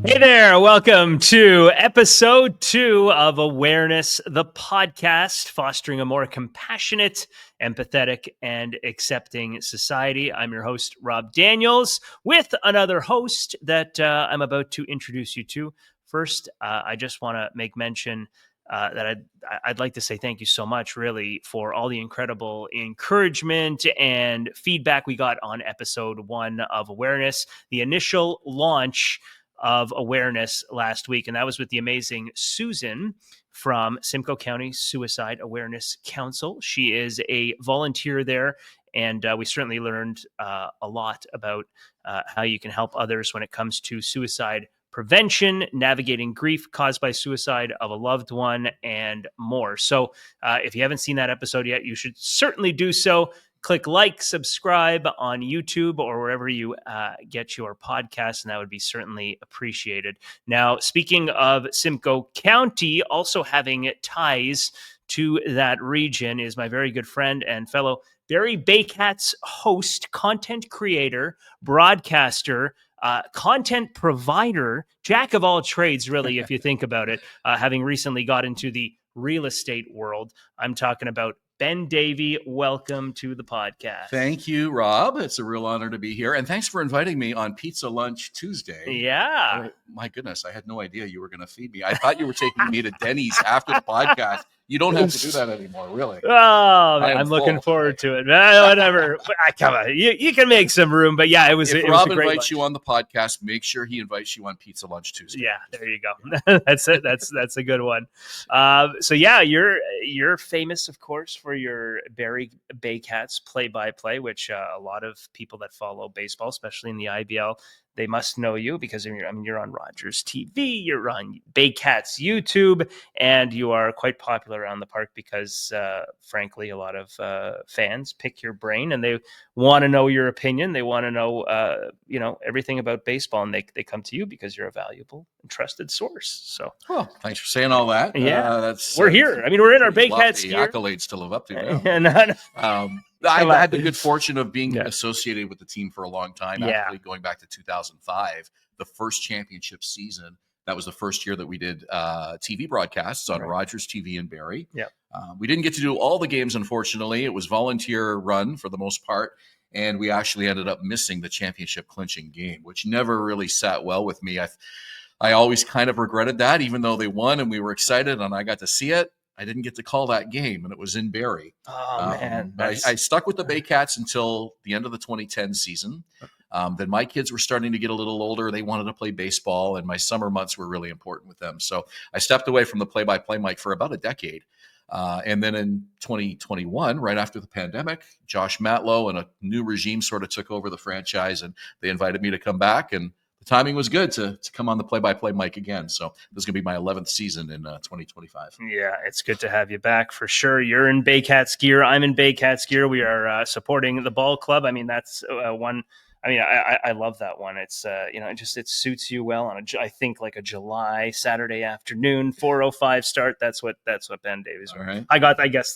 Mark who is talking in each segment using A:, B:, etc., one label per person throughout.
A: Hey there, welcome to episode 2 of Awareness, the podcast, fostering a more compassionate, empathetic, and accepting society. I'm your host, Rob Daniels, with another host that I'm about to introduce you to. First, I just want to make mention that I'd like to say thank you so much, really, for all the incredible encouragement and feedback we got on episode 1 of Awareness, the initial launch of Awareness last week. And that was with the amazing Susan from Simcoe County Suicide Awareness Council. She is a volunteer there. And we certainly learned a lot about how you can help others when it comes to suicide prevention, navigating grief caused by suicide of a loved one, and more. So if you haven't seen that episode yet, you should certainly do so. Click like, subscribe on YouTube or wherever you get your podcasts, and that would be certainly appreciated. Now, speaking of Simcoe County, also having ties to that region is my very good friend and fellow Barrie Baycats host, content creator, broadcaster, content provider, jack of all trades, really, if you think about it, having recently got into the real estate world. I'm talking about Ben Davy. Welcome to the podcast.
B: Thank you, Rob. It's a real honor to be here. And thanks for inviting me on Pizza Lunch Tuesday.
A: Yeah.
B: My goodness, I had no idea you were going to feed me. I thought you were taking me to Denny's after the podcast. You don't have to do that anymore, really.
A: Oh, I'm looking forward to it. Whatever. Come on. You can make some room. But yeah, it was
B: If
A: it
B: Rob
A: was a great
B: invites
A: lunch.
B: you on the podcast, make sure he invites you on Pizza Lunch Tuesday.
A: Yeah, there you go. That's it. That's a good one. So yeah, you're famous, of course, for your Barrie Baycats play-by-play, which a lot of people that follow baseball, especially in the IBL, they must know you because you're on Rogers TV, you're on Baycats YouTube, and you are quite popular around the park because, frankly, a lot of fans pick your brain and they want to know your opinion. They want to know, everything about baseball, and they come to you because you're a valuable and trusted source. So,
B: well, thanks for saying all that.
A: Yeah, we're here. We're in our Baycats gear.
B: Accolades to live up to now. I've had the good fortune of being associated with the team for a long time, actually going back to 2005, the first championship season. That was the first year that we did TV broadcasts on Rogers TV in Barrie.
A: Yeah.
B: We didn't get to do all the games, unfortunately. It was volunteer run for the most part, and we actually ended up missing the championship clinching game, which never really sat well with me. I always kind of regretted that, even though they won and we were excited and I got to see it. I didn't get to call that game, and it was in Barrie.
A: Oh, man.
B: I stuck with the Baycats until the end of the 2010 season. Then my kids were starting to get a little older. They wanted to play baseball, and my summer months were really important with them. So I stepped away from the play-by-play mic for about a decade. And then in 2021, right after the pandemic, Josh Matlow and a new regime sort of took over the franchise, and they invited me to come back, and the timing was good to come on the play-by-play mic again. So this is going to be my 11th season in 2025.
A: Yeah, it's good to have you back for sure. You're in Baycats gear. I'm in Baycats gear. We are supporting the ball club. That's one. I love that one. It's it suits you well on I think like a July Saturday afternoon, 4:05 start. That's what Ben Davy's.
B: All right.
A: I guess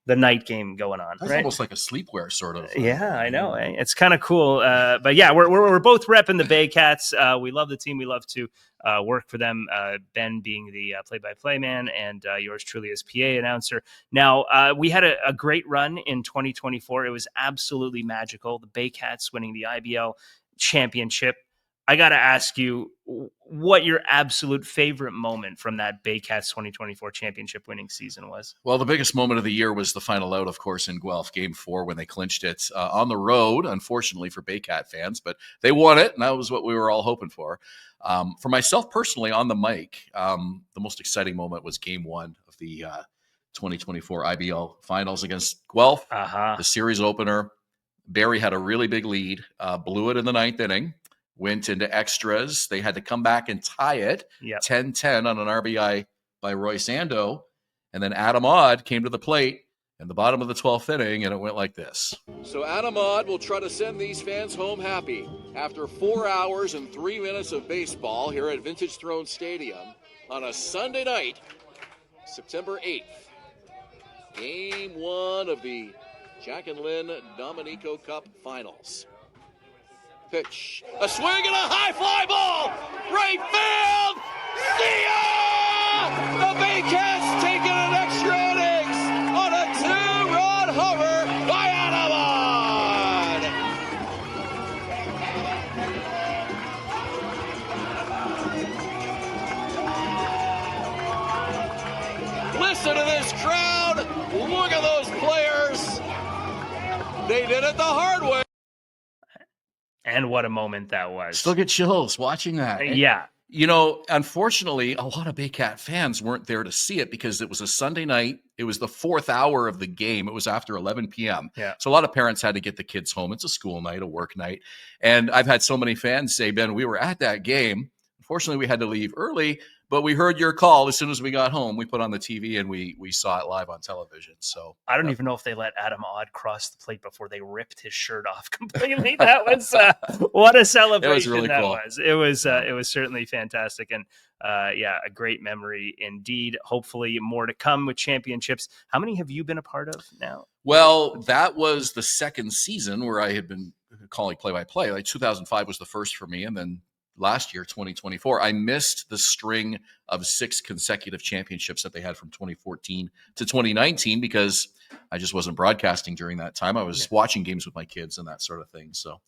A: the night game going on.
B: That's
A: right?
B: Almost like a sleepwear sort of.
A: Yeah, I know. It's kind of cool. But yeah, we're both repping the Baycats. We love the team. We love to work for them. Ben being the play-by-play man, and yours truly as PA announcer. Now, we had a great run in 2024. It was absolutely magical. The Baycats winning the IBL championship. I got to ask you what your absolute favorite moment from that Baycats 2024 championship winning season was.
B: Well, the biggest moment of the year was the final out, of course, in Guelph, Game 4, when they clinched it on the road, unfortunately for Baycat fans, but they won it, and that was what we were all hoping for. For myself personally, on the mic, the most exciting moment was Game 1 of the 2024 IBL Finals against Guelph, the series opener. Barrie had a really big lead, blew it in the 9th inning. Went into extras. They had to come back and tie it 10-10 on an RBI by Roy Sando. And then Adam Odd came to the plate in the bottom of the 12th inning, and it went like this.
C: So Adam Odd will try to send these fans home happy after 4 hours and 3 minutes of baseball here at Vintage Throne Stadium on a Sunday night, September 8th. Game 1 of the Jack and Lynn Dominico Cup Finals. pitch. A swing and a high fly ball. Right field. See ya! The Baycats taking an extra innings on a 2-run homer by Adamon. Listen to this crowd. Look at those players. They did it the hard way.
A: And what a moment that was.
B: Still get chills watching that.
A: Yeah.
B: You know, unfortunately, a lot of Baycat fans weren't there to see it because it was a Sunday night. It was the 4th hour of the game. It was after 11 p.m.
A: Yeah.
B: So a lot of parents had to get the kids home. It's a school night, a work night. And I've had so many fans say, Ben, we were at that game. Unfortunately, we had to leave early, but we heard your call as soon as we got home. We put on the TV and we saw it live on television. So
A: I don't even know if they let Adam Odd cross the plate before they ripped his shirt off completely. That was what a celebration!
B: It was really
A: that
B: cool.
A: was. It was certainly fantastic, and a great memory indeed. Hopefully, more to come with championships. How many have you been a part of now?
B: Well, that was the second season where I had been calling play-by-play. Like 2005 was the first for me, and then last year, 2024, I missed the string of 6 consecutive championships that they had from 2014 to 2019 because I just wasn't broadcasting during that time. I was watching games with my kids and that sort of thing. So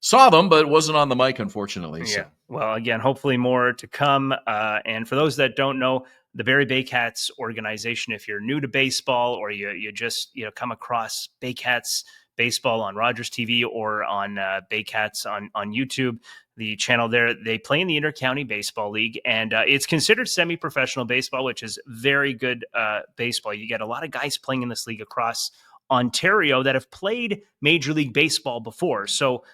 B: saw them, but it wasn't on the mic, unfortunately.
A: Yeah.
B: So.
A: Well, again, hopefully more to come. And for those that don't know, the Barrie Baycats organization, if you're new to baseball or you just come across Baycats baseball on Rogers TV or on Baycats on YouTube, the channel there, they play in the Intercounty Baseball League, and it's considered semi-professional baseball, which is very good baseball. You get a lot of guys playing in this league across Ontario that have played Major League Baseball before. So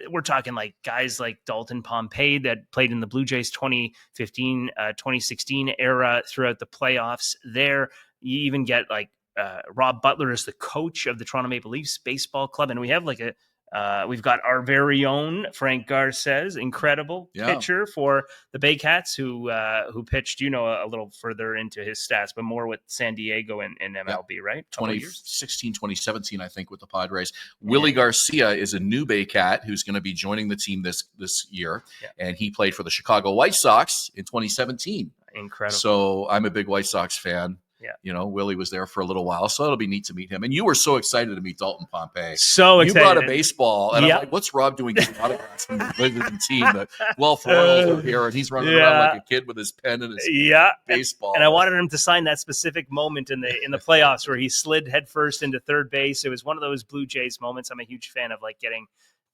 A: we're talking like guys like Dalton Pompey that played in the Blue Jays 2015, 2016 era throughout the playoffs there. You even get like Rob Butler is the coach of the Toronto Maple Leafs baseball club. And we have like we've got our very own Frank Garces, incredible pitcher for the Baycats who pitched, a little further into his stats, but more with San Diego and MLB, right?
B: 2016, 2017, I think, with the Padres. Willie Garcia is a new Baycat who's going to be joining the team this year. Yeah. And he played for the Chicago White Sox in 2017.
A: Incredible.
B: So I'm a big White Sox fan. Yeah. Willie was there for a little while, so it'll be neat to meet him. And you were so excited to meet Dalton Pompey.
A: So excited.
B: You brought a baseball, and I'm like, what's Rob doing getting autographs from the visiting team? The Guelph Royals are here, and he's running around like a kid with his pen and his baseball.
A: And I wanted him to sign that specific moment in the playoffs where he slid headfirst into third base. It was one of those Blue Jays moments. I'm a huge fan of like getting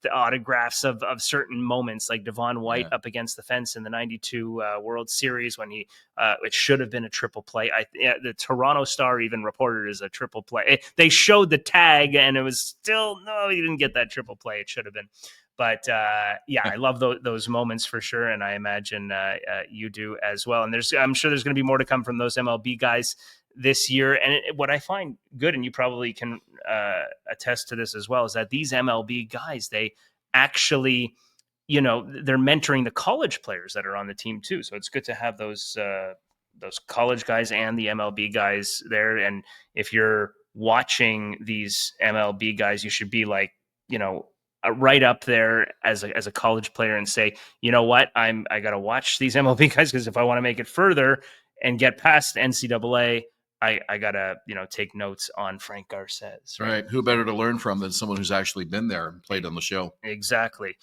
A: the autographs of certain moments, like Devon White up against the fence in the 92 World Series when he it should have been a triple play. The Toronto Star even reported it as a triple play. They showed the tag and it was still, no, he didn't get that triple play. It should have been. But I love those moments for sure. And I imagine you do as well. And I'm sure there's going to be more to come from those MLB guys this year. And what I find good, and you probably can attest to this as well, is that these MLB guys, they actually, they're mentoring the college players that are on the team too. So it's good to have those college guys and the MLB guys there. And if you're watching these MLB guys, you should be like, right up there as a college player and say, you know what, I got to watch these MLB guys because if I want to make it further and get past NCAA, I gotta, take notes on Frank Garces.
B: Right. Who better to learn from than someone who's actually been there and played on the show?
A: Exactly.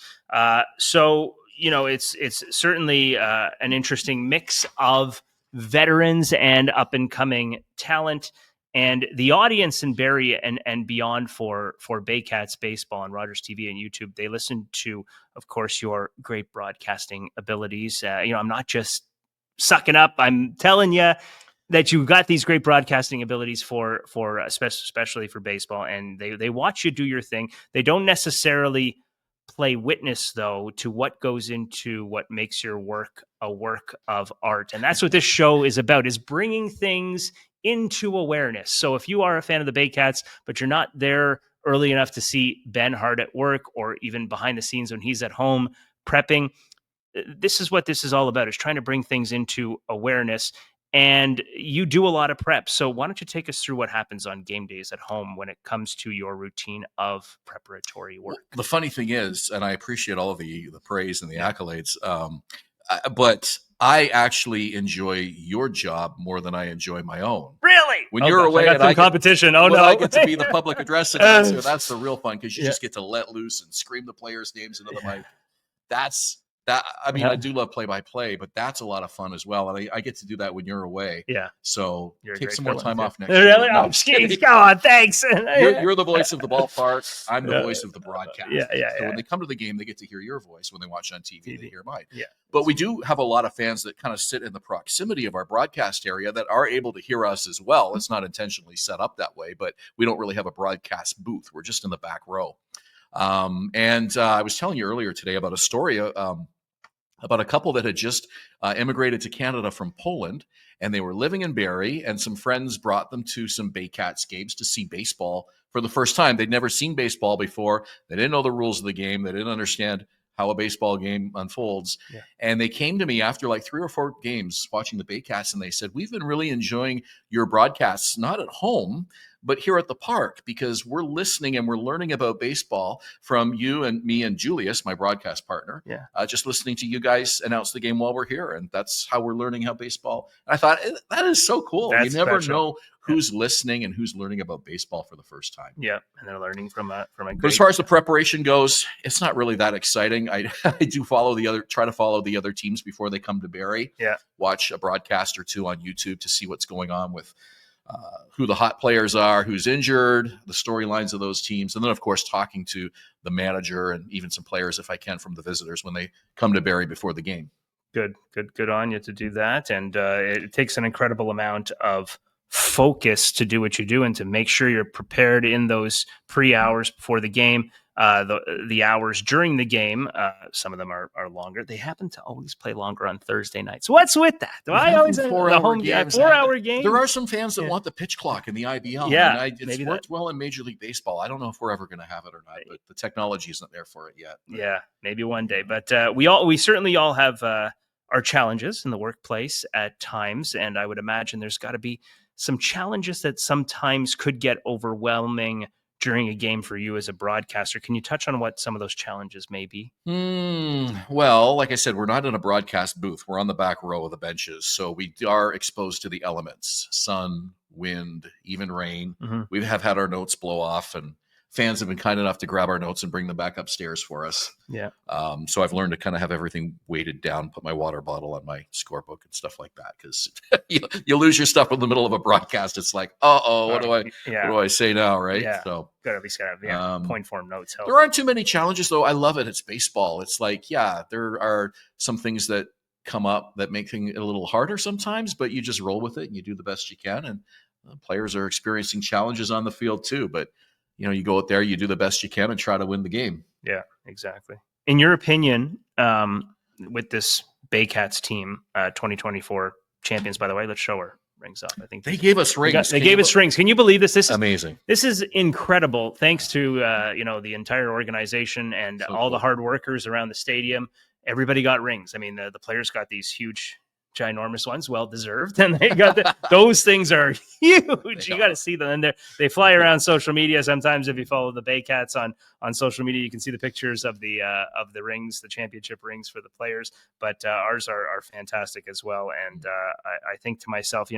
A: So, it's certainly an interesting mix of veterans and up and coming talent. And the audience in Barrie and beyond for Baycats baseball on Rogers TV and YouTube, they listen to, of course, your great broadcasting abilities. I'm not just sucking up. I'm telling you that you've got these great broadcasting abilities for especially for baseball, and they watch you do your thing. They don't necessarily play witness, though, to what goes into what makes your work a work of art. And that's what this show is about, is bringing things into awareness. So if you are a fan of the Baycats, but you're not there early enough to see Ben hard at work or even behind the scenes when he's at home prepping, this is what this is all about, is trying to bring things into awareness. and you do a lot of prep. So why don't you take us through what happens on game days at home when it comes to your routine of preparatory work?
B: Well, the funny thing is, and I appreciate all of the praise and the accolades, but I actually enjoy your job more than I enjoy my own.
A: Really?
B: When you're away,
A: I got some competition. I
B: get to be the public address announcer. That's the real fun, because you just get to let loose and scream the players' names into the mic. I mean, I do love play-by-play, but that's a lot of fun as well. And I get to do that when you're away.
A: Yeah.
B: So
A: You're
B: take some more time off next
A: really?
B: year.
A: No, Skeets, go on. Thanks.
B: You're the voice of the ballpark. I'm the voice of the broadcast. So when they come to the game, they get to hear your voice. When they watch on TV, they hear mine.
A: Yeah.
B: But we do have a lot of fans that kind of sit in the proximity of our broadcast area that are able to hear us as well. It's not intentionally set up that way, but we don't really have a broadcast booth. We're just in the back row. I was telling you earlier today about a story about a couple that had just immigrated to Canada from Poland, and they were living in Barrie, and some friends brought them to some Baycats games to see baseball for the first time. They'd never seen baseball before. They didn't know the rules of the game. They didn't understand how a baseball game unfolds. Yeah. And they came to me after like 3 or 4 games watching the Baycats, and they said, we've been really enjoying your broadcasts, not at home, but here at the park, because we're listening and we're learning about baseball from you and me and Julius, my broadcast partner. Yeah. Just listening to you guys announce the game while we're here. And that's how we're learning how baseball. And I thought, that is so cool. You never know who's listening and who's learning about baseball for the first time.
A: Yeah. And they're learning from a
B: But as far as the preparation goes, it's not really that exciting. I do try to follow the other teams before they come to Barrie.
A: Yeah.
B: Watch a broadcast or two on YouTube to see what's going on with who the hot players are, who's injured, the storylines of those teams. And then, of course, talking to the manager and even some players, if I can, from the visitors when they come to Barrie before the game.
A: Good on you to do that. And it takes an incredible amount of focus to do what you do and to make sure you're prepared in those pre-hours before the game. The hours during the game, some of them are longer. They happen to always play longer on Thursday nights. What's with that? I always 4-hour game.
B: There are some fans that want the pitch clock in the IBL.
A: Yeah,
B: it's worked well in Major League Baseball. I don't know if we're ever going to have it or not, but the technology isn't there for it yet.
A: Yeah, maybe one day. But we certainly all have our challenges in the workplace at times, and I would imagine there's got to be some challenges that sometimes could get overwhelming during a game for you as a broadcaster. Can you touch on what some of those challenges may be?
B: Well, like I said, we're not in a broadcast booth. We're on the back row of the benches. So we are exposed to the elements, sun, wind, even rain. Mm-hmm. We have had our notes blow off, and fans have been kind enough to grab our notes and bring them back upstairs for us.
A: Yeah.
B: So I've learned to kind of have everything weighted down, put my water bottle on my scorebook and stuff like that. Because you lose your stuff in the middle of a broadcast. It's like, what do I say now, right?
A: Yeah.
B: So
A: got to at least have point form notes.
B: There aren't too many challenges, though. I love it. It's baseball. It's like, there are some things that come up that make things a little harder sometimes, but you just roll with it and you do the best you can. And players are experiencing challenges on the field too, but you go out there, you do the best you can and try to win the game.
A: Yeah, exactly. In your opinion, with this Baycats team, 2024 champions, by the way, let's show her rings up. I think
B: they gave us rings.
A: They gave us rings. Can you believe this? This is
B: amazing.
A: This is incredible. Thanks to the entire organization and all the hard workers around the stadium. Everybody got rings. I mean, the players got these huge, ginormous ones, well deserved, and they got those things are huge. You got to see them, and they fly around social media. Sometimes, if you follow the Baycats on social media, you can see the pictures of the rings, the championship rings for the players. But ours are fantastic as well. And I think to myself,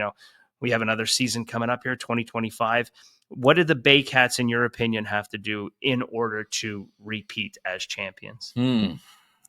A: we have another season coming up here, 2025. What did the Baycats, in your opinion, have to do in order to repeat as champions?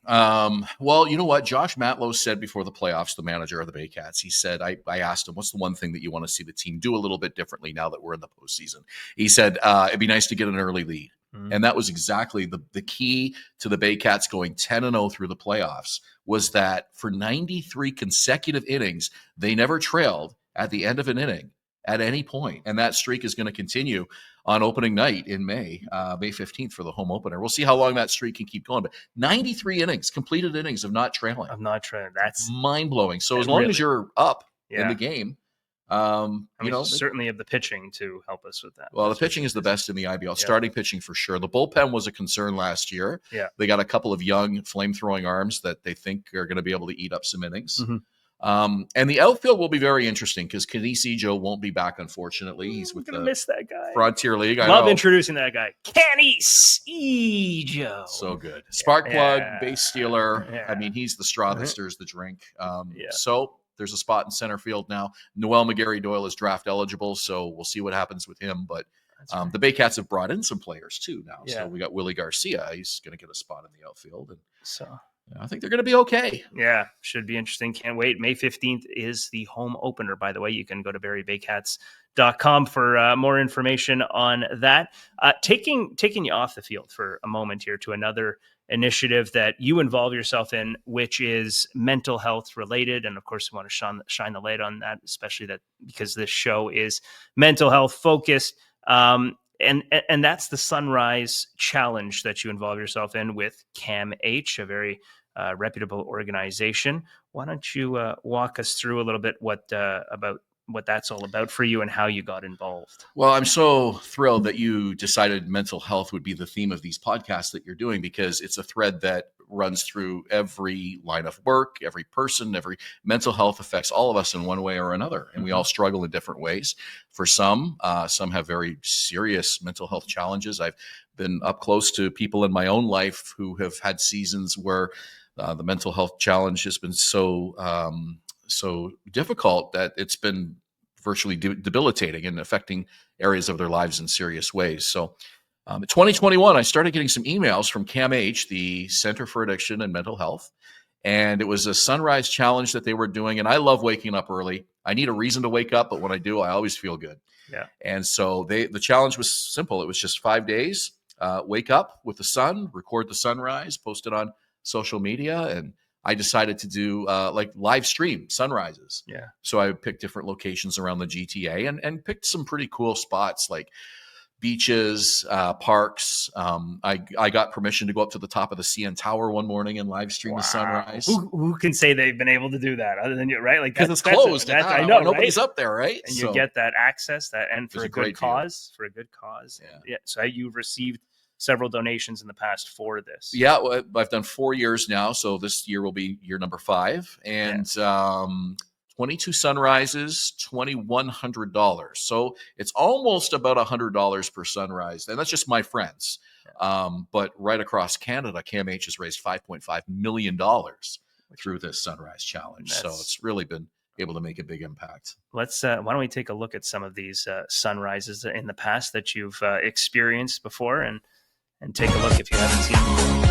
B: Well, you know what? Josh Matlow said before the playoffs, the manager of the Baycats, he said, I asked him, what's the one thing that you want to see the team do a little bit differently now that we're in the postseason? He said, it'd be nice to get an early lead. Mm-hmm. And that was exactly the key to the Baycats going 10-0 through the playoffs, was that for 93 consecutive innings, they never trailed at the end of an inning at any point. And that streak is going to continue on opening night in May 15th for the home opener. We'll see how long that streak can keep going. But 93 innings, completed innings of not trailing.
A: That's
B: mind-blowing. So as long as you're up in the game,
A: certainly have the pitching to help us with that.
B: Well, the pitching is the best in the IBL. Starting pitching for sure. The bullpen was a concern last year. Yeah. They got a couple of young flame-throwing arms that they think are going to be able to eat up some innings. Mm-hmm. And the outfield will be very interesting because Canisijo won't be back, unfortunately. He's with
A: I'm gonna
B: the
A: miss that guy.
B: Frontier League. I
A: Love
B: know.
A: introducing that guy. Canisijo.
B: So good. Spark plug,
A: Yeah.
B: base stealer.
A: Yeah.
B: I mean, he's the straw that stirs the drink.
A: Yeah.
B: So there's a spot in center field now. Noel McGarry-Doyle is draft eligible, so we'll see what happens with him. But the Baycats have brought in some players too now.
A: Yeah.
B: So we got Willie Garcia. He's going to get a spot in the outfield. And
A: So
B: I think they're going to be okay.
A: yeah, should be interesting. Can't wait. May 15th is the home opener, by the way. You can go to barriebaycats.com for more information on that. Taking you off the field for a moment here to another initiative that you involve yourself in, which is mental health related. And of course, we want to shine the light on that, especially that because this show is mental health focused. And that's the Sunrise Challenge that you involve yourself in with CAMH, a very reputable organization. Why don't you walk us through a little bit about what that's all about for you and how you got involved?
B: Well, I'm so thrilled that you decided mental health would be the theme of these podcasts that you're doing, because it's a thread that runs through every line of work, every person, every mental health affects all of us in one way or another. And we all struggle in different ways. For some have very serious mental health challenges. I've been up close to people in my own life who have had seasons where the mental health challenge has been so difficult that it's been virtually debilitating and affecting areas of their lives in serious ways. So in 2021, I started getting some emails from CAMH, the Center for Addiction and Mental Health. And it was a Sunrise Challenge that they were doing. And I love waking up early. I need a reason to wake up, but when I do, I always feel good.
A: Yeah.
B: And so the challenge was simple. It was just 5 days, wake up with the sun, record the sunrise, post it on social media. And I decided to do like live stream sunrises.
A: Yeah.
B: So I picked different locations around the GTA and picked some pretty cool spots like beaches, parks. I got permission to go up to the top of the CN Tower one morning and live stream the sunrise.
A: Who can say they've been able to do that other than you, right? Like
B: because it's closed.
A: I know,
B: nobody's
A: right?
B: up there, right?
A: And you get that access, and for a good cause.
B: Yeah.
A: So you've received several donations in the past for this.
B: Yeah, well, I've done 4 years now, so this year will be year number 5, and 22 sunrises, $2,100. So it's almost about $100 per sunrise, and that's just my friends. But right across Canada, CAMH has raised $5.5 million through this Sunrise Challenge. So it's really been able to make a big impact.
A: Let's why don't we take a look at some of these sunrises in the past that you've experienced before, and take a look if you haven't seen them before.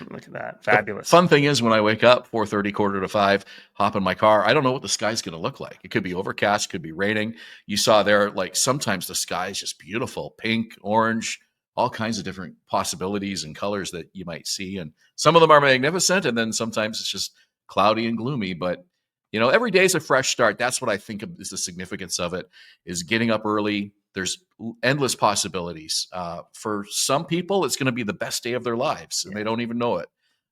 A: Look at that. Fabulous.
B: The fun thing is when I wake up 4:30, 4:45, hop in my car, I don't know what the sky's going to look like. It could be overcast, could be raining. You saw there, like sometimes the sky is just beautiful, pink, orange, all kinds of different possibilities and colors that you might see. And some of them are magnificent. And then sometimes it's just cloudy and gloomy. But, every day is a fresh start. That's what I think is the significance of it, is getting up early. There's endless possibilities. For some people, it's going to be the best day of their lives, and they don't even know it.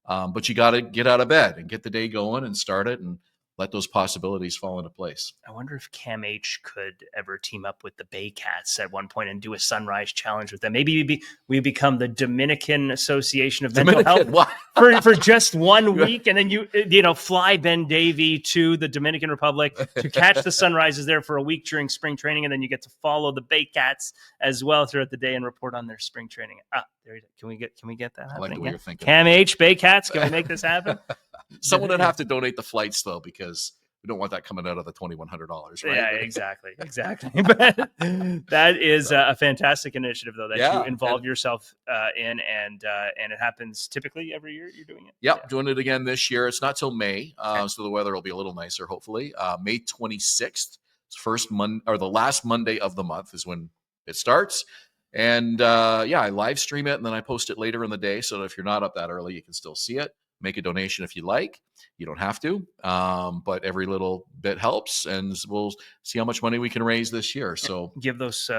B: But you got to get out of bed and get the day going and start it and let those possibilities fall into place.
A: I wonder if CAMH could ever team up with the Baycats at one point and do a sunrise challenge with them. Maybe we become the Dominican Association of Mental Health for just 1 week, and then you fly Ben Davy to the Dominican Republic to catch the sunrises there for a week during spring training, and then you get to follow the Baycats as well throughout the day and report on their spring training. Can we get that happening?
B: I like the way you're thinking.
A: CAMH, Baycats, can we make this happen?
B: Someone would have to donate the flights though, because we don't want that coming out of the $2,100, right?
A: Yeah, exactly. But that is a fantastic initiative, though, that you involve yourself in, and it happens typically every year. You're doing it.
B: Yep, doing it again this year. It's not till May, so the weather will be a little nicer, hopefully. May 26th, the last Monday of the month is when it starts. And I live stream it, and then I post it later in the day, so that if you're not up that early, you can still see it. Make a donation if you like. You don't have to, but every little bit helps, and we'll see how much money we can raise this year. So
A: give those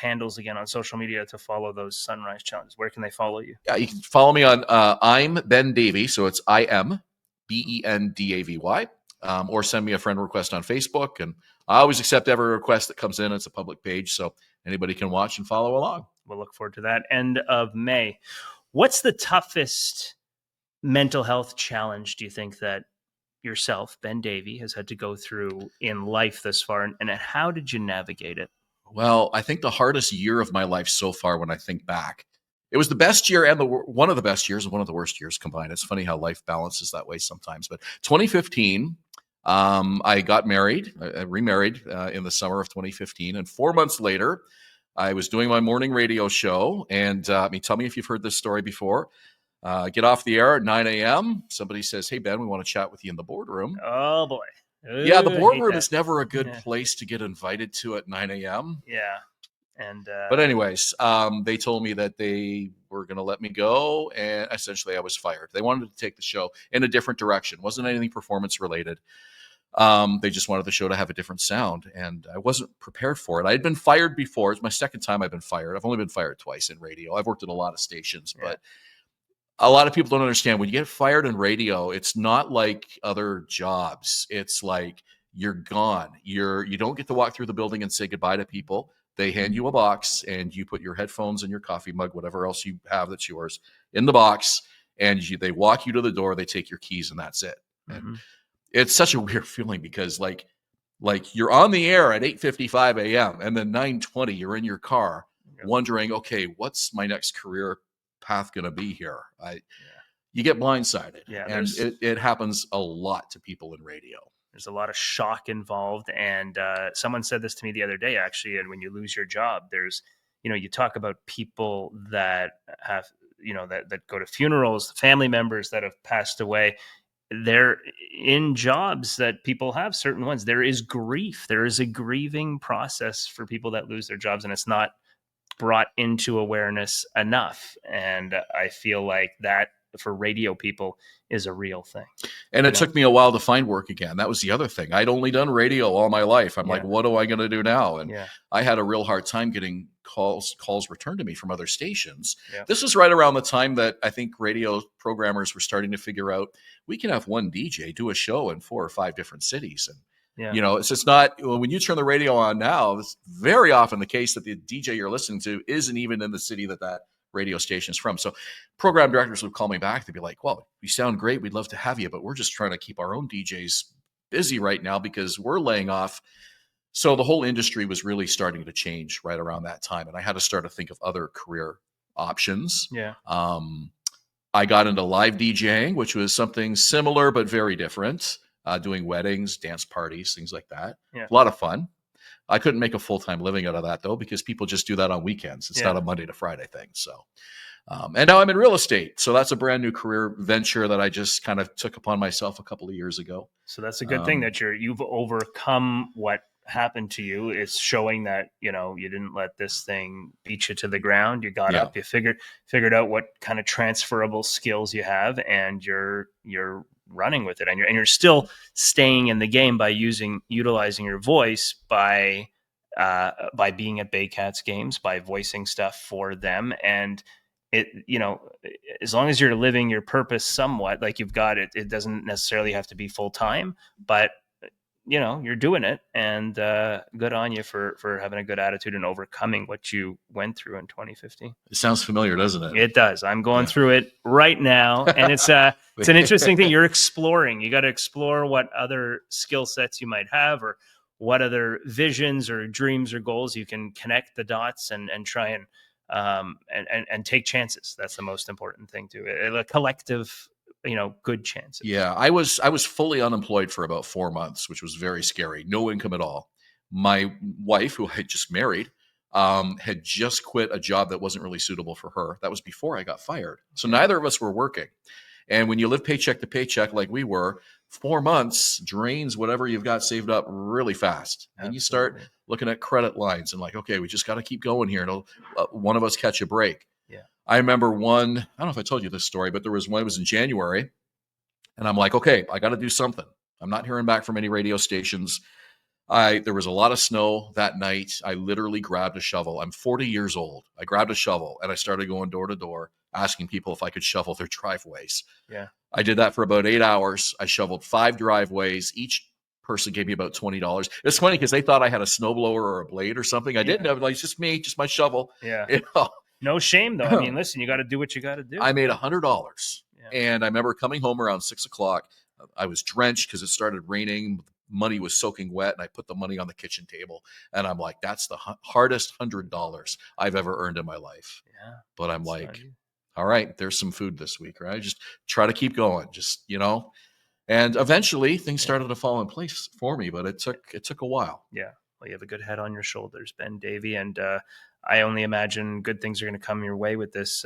A: handles again on social media to follow those sunrise challenges. Where can they follow you?
B: Yeah, you can follow me on I'm Ben Davy, so it's IMBENDAVY, or send me a friend request on Facebook, and I always accept every request that comes in. It's a public page, so anybody can watch and follow along.
A: We'll look forward to that. End of May. What's the toughest mental health challenge do you think that yourself, Ben Davy, has had to go through in life thus far, and how did you navigate it?
B: Well, I think the hardest year of my life so far, when I think back, it was the best year and one of the best years and one of the worst years combined. It's funny how life balances that way sometimes. But 2015, I got married, I remarried in the summer of 2015. And 4 months later, I was doing my morning radio show. And tell me if you've heard this story before. Get off the air at 9 a.m. Somebody says, "Hey, Ben, we want to chat with you in the boardroom."
A: Oh, boy.
B: Yeah, the boardroom is never a good place to get invited to at 9 a.m.
A: Yeah. And
B: but anyways, they told me that they were going to let me go, and essentially I was fired. They wanted to take the show in a different direction. Wasn't anything performance related. They just wanted the show to have a different sound, and I wasn't prepared for it. I had been fired before. It's my second time I've been fired. I've only been fired twice in radio. I've worked at a lot of stations, but a lot of people don't understand when you get fired in radio, it's not like other jobs. It's like you're gone. You don't get to walk through the building and say goodbye to people. They hand you a box and you put your headphones and your coffee mug, whatever else you have that's yours, in the box, and they walk you to the door, they take your keys, and that's it. Mm-hmm. And it's such a weird feeling because like you're on the air at 8:55 a.m. and then 9:20 you're in your car wondering, okay, what's my next career path going to be here? You get blindsided. Yeah, and it happens a lot to people in radio.
A: There's a lot of shock involved. And someone said this to me the other day, actually, and when you lose your job, there's, you talk about people that have, that go to funerals, family members that have passed away. They're in jobs that people have, certain ones. There is grief. There is a grieving process for people that lose their jobs, and it's not brought into awareness enough. And I feel like that for radio people is a real thing.
B: And it took me a while to find work again. That was the other thing. I'd only done radio all my life. I'm like, what am I going to do now? And I had a real hard time getting calls returned to me from other stations. Yeah. This was right around the time that I think radio programmers were starting to figure out we can have one DJ do a show in 4 or 5 different cities. And it's not, when you turn the radio on now, it's very often the case that the DJ you're listening to isn't even in the city that radio station is from. So program directors would call me back. They'd be like, well, you sound great. We'd love to have you, but we're just trying to keep our own DJs busy right now because we're laying off. So the whole industry was really starting to change right around that time. And I had to start to think of other career options. Yeah. I got into live DJing, which was something similar, but very different. Doing weddings, dance parties, things like that. Yeah. A lot of fun. I couldn't make a full-time living out of that, though, because people just do that on weekends. It's not a Monday to Friday thing. So, and now I'm in real estate. So that's a brand new career venture that I just kind of took upon myself a couple of years ago.
A: So that's a good thing that you've overcome what happened to you. It's showing that, you didn't let this thing beat you to the ground. You got up, you figured out what kind of transferable skills you have, and you're running with it, and you're still staying in the game by utilizing your voice by being at Baycats games, by voicing stuff for them. And it, as long as you're living your purpose somewhat, like you've got it, it doesn't necessarily have to be full time, but you're doing it, and good on you for having a good attitude and overcoming what you went through in 2015.
B: It sounds familiar, doesn't it?
A: It does. I'm going through it right now, and it's an interesting thing. You're exploring. You got to explore what other skill sets you might have, or what other visions or dreams or goals you can connect the dots and try and take chances. That's the most important thing too. A collective, good chances.
B: Yeah, I was fully unemployed for about 4 months, which was very scary. No income at all. My wife, who I had just married, had just quit a job that wasn't really suitable for her. That was before I got fired. So neither of us were working. And when you live paycheck to paycheck like we were, 4 months drains whatever you've got saved up really fast. Absolutely. And you start looking at credit lines and like, okay, we just got to keep going here. And one of us catch a break. I remember I don't know if I told you this story, but there was one, it was in January. And I'm like, okay, I got to do something. I'm not hearing back from any radio stations. There was a lot of snow that night. I literally grabbed a shovel. I'm 40 years old. I grabbed a shovel and I started going door to door, asking people if I could shovel their driveways.
A: Yeah.
B: I did that for about 8 hours. I shoveled 5 driveways. Each person gave me about $20. It's funny because they thought I had a snowblower or a blade or something. I didn't have, like, it's just me, just my shovel.
A: Yeah.
B: You know?
A: No shame though. I mean, listen, you got to do what you got to do.
B: I made $100.
A: Yeah.
B: And I remember coming home around 6 o'clock. I was drenched because it started raining. Money was soaking wet, and I put the money on the kitchen table. And I'm like, that's the hardest $100 I've ever earned in my life.
A: Yeah.
B: But I'm like, all right, there's some food this week, right? Just try to keep going, just, and eventually things started to fall in place for me, but it took a while.
A: Yeah. Well, you have a good head on your shoulders, Ben Davy. And I only imagine good things are going to come your way with this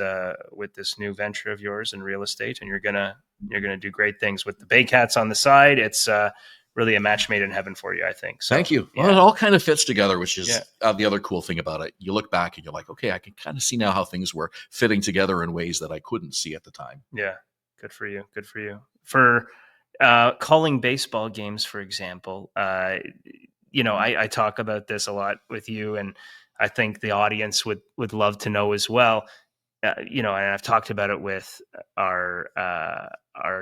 A: new venture of yours in real estate. And you're going to do great things with the Baycats on the side. It's really a match made in heaven for you, I think. So,
B: thank you.
A: Yeah.
B: Well, it all kind of fits together, which is the other cool thing about it. You look back and you're like, okay, I can kind of see now how things were fitting together in ways that I couldn't see at the time.
A: Yeah. Good for you. Good for you. For calling baseball games, for example, I talk about this a lot with you, and I think the audience would love to know as well. And I've talked about it with our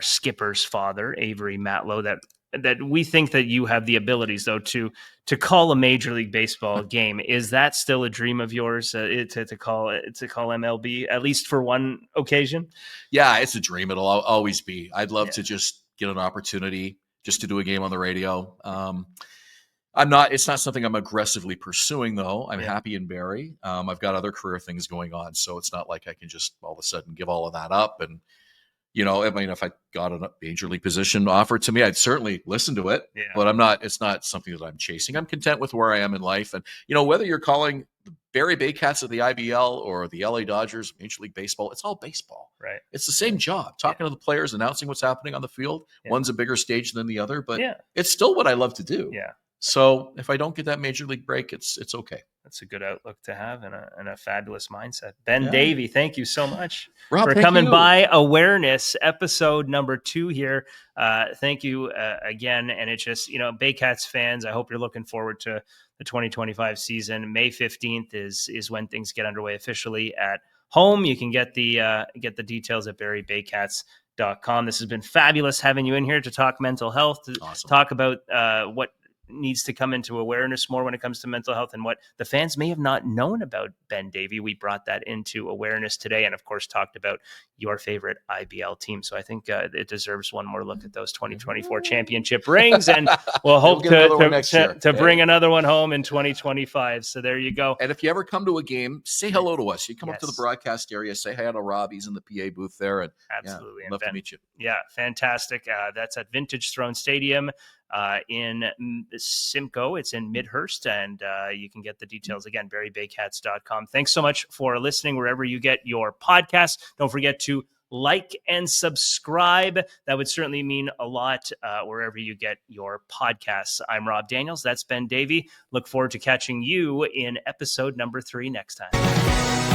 A: skipper's father, Avery Matlow, that we think that you have the abilities, though, to call a Major League Baseball game. Is that still a dream of yours to call MLB, at least for one occasion?
B: Yeah, it's a dream. It'll always be. I'd love to just get an opportunity just to do a game on the radio. It's not something I'm aggressively pursuing, though. I'm happy in Barrie. I've got other career things going on, so it's not like I can just all of a sudden give all of that up. And, I mean, if I got a major league position offered to me, I'd certainly listen to it, but it's not something that I'm chasing. I'm content with where I am in life. And, whether you're calling the Barrie Baycats of the IBL or the LA Dodgers Major League Baseball, it's all baseball.
A: Right.
B: It's the same job, talking to the players, announcing what's happening on the field. Yeah. One's a bigger stage than the other, but it's still what I love to do.
A: Yeah.
B: So if I don't get that major league break, it's okay.
A: That's a good outlook to have and a fabulous mindset. Ben Davy, thank you so much
B: Rob,
A: for coming by. Awareness episode number 2 here. Thank you again. And it's just, Baycats fans, I hope you're looking forward to the 2025 season. May 15th is when things get underway officially at home. You can get the details at barriebaycats.com. This has been fabulous having you in here to talk mental health, to talk about what needs to come into awareness more when it comes to mental health and what the fans may have not known about Ben Davy. We brought that into awareness today, and of course talked about your favorite IBL team. So I think it deserves one more look at those 2024 championship rings, and we'll hope to bring another one home in 2025. So there you go.
B: And if you ever come to a game, say hello to us. You come up to the broadcast area, say hi to Rob. He's in the PA booth there, and
A: absolutely,
B: love to meet you.
A: Yeah, fantastic. That's at Vintage Throne Stadium in Simcoe. It's in Midhurst, and you can get the details again, barriebaycats.com. Thanks so much for listening wherever you get your podcasts. Don't forget to like and subscribe. That would certainly mean a lot wherever you get your podcasts. I'm Rob Daniels. That's Ben Davy. Look forward to catching you in episode number 3 next time.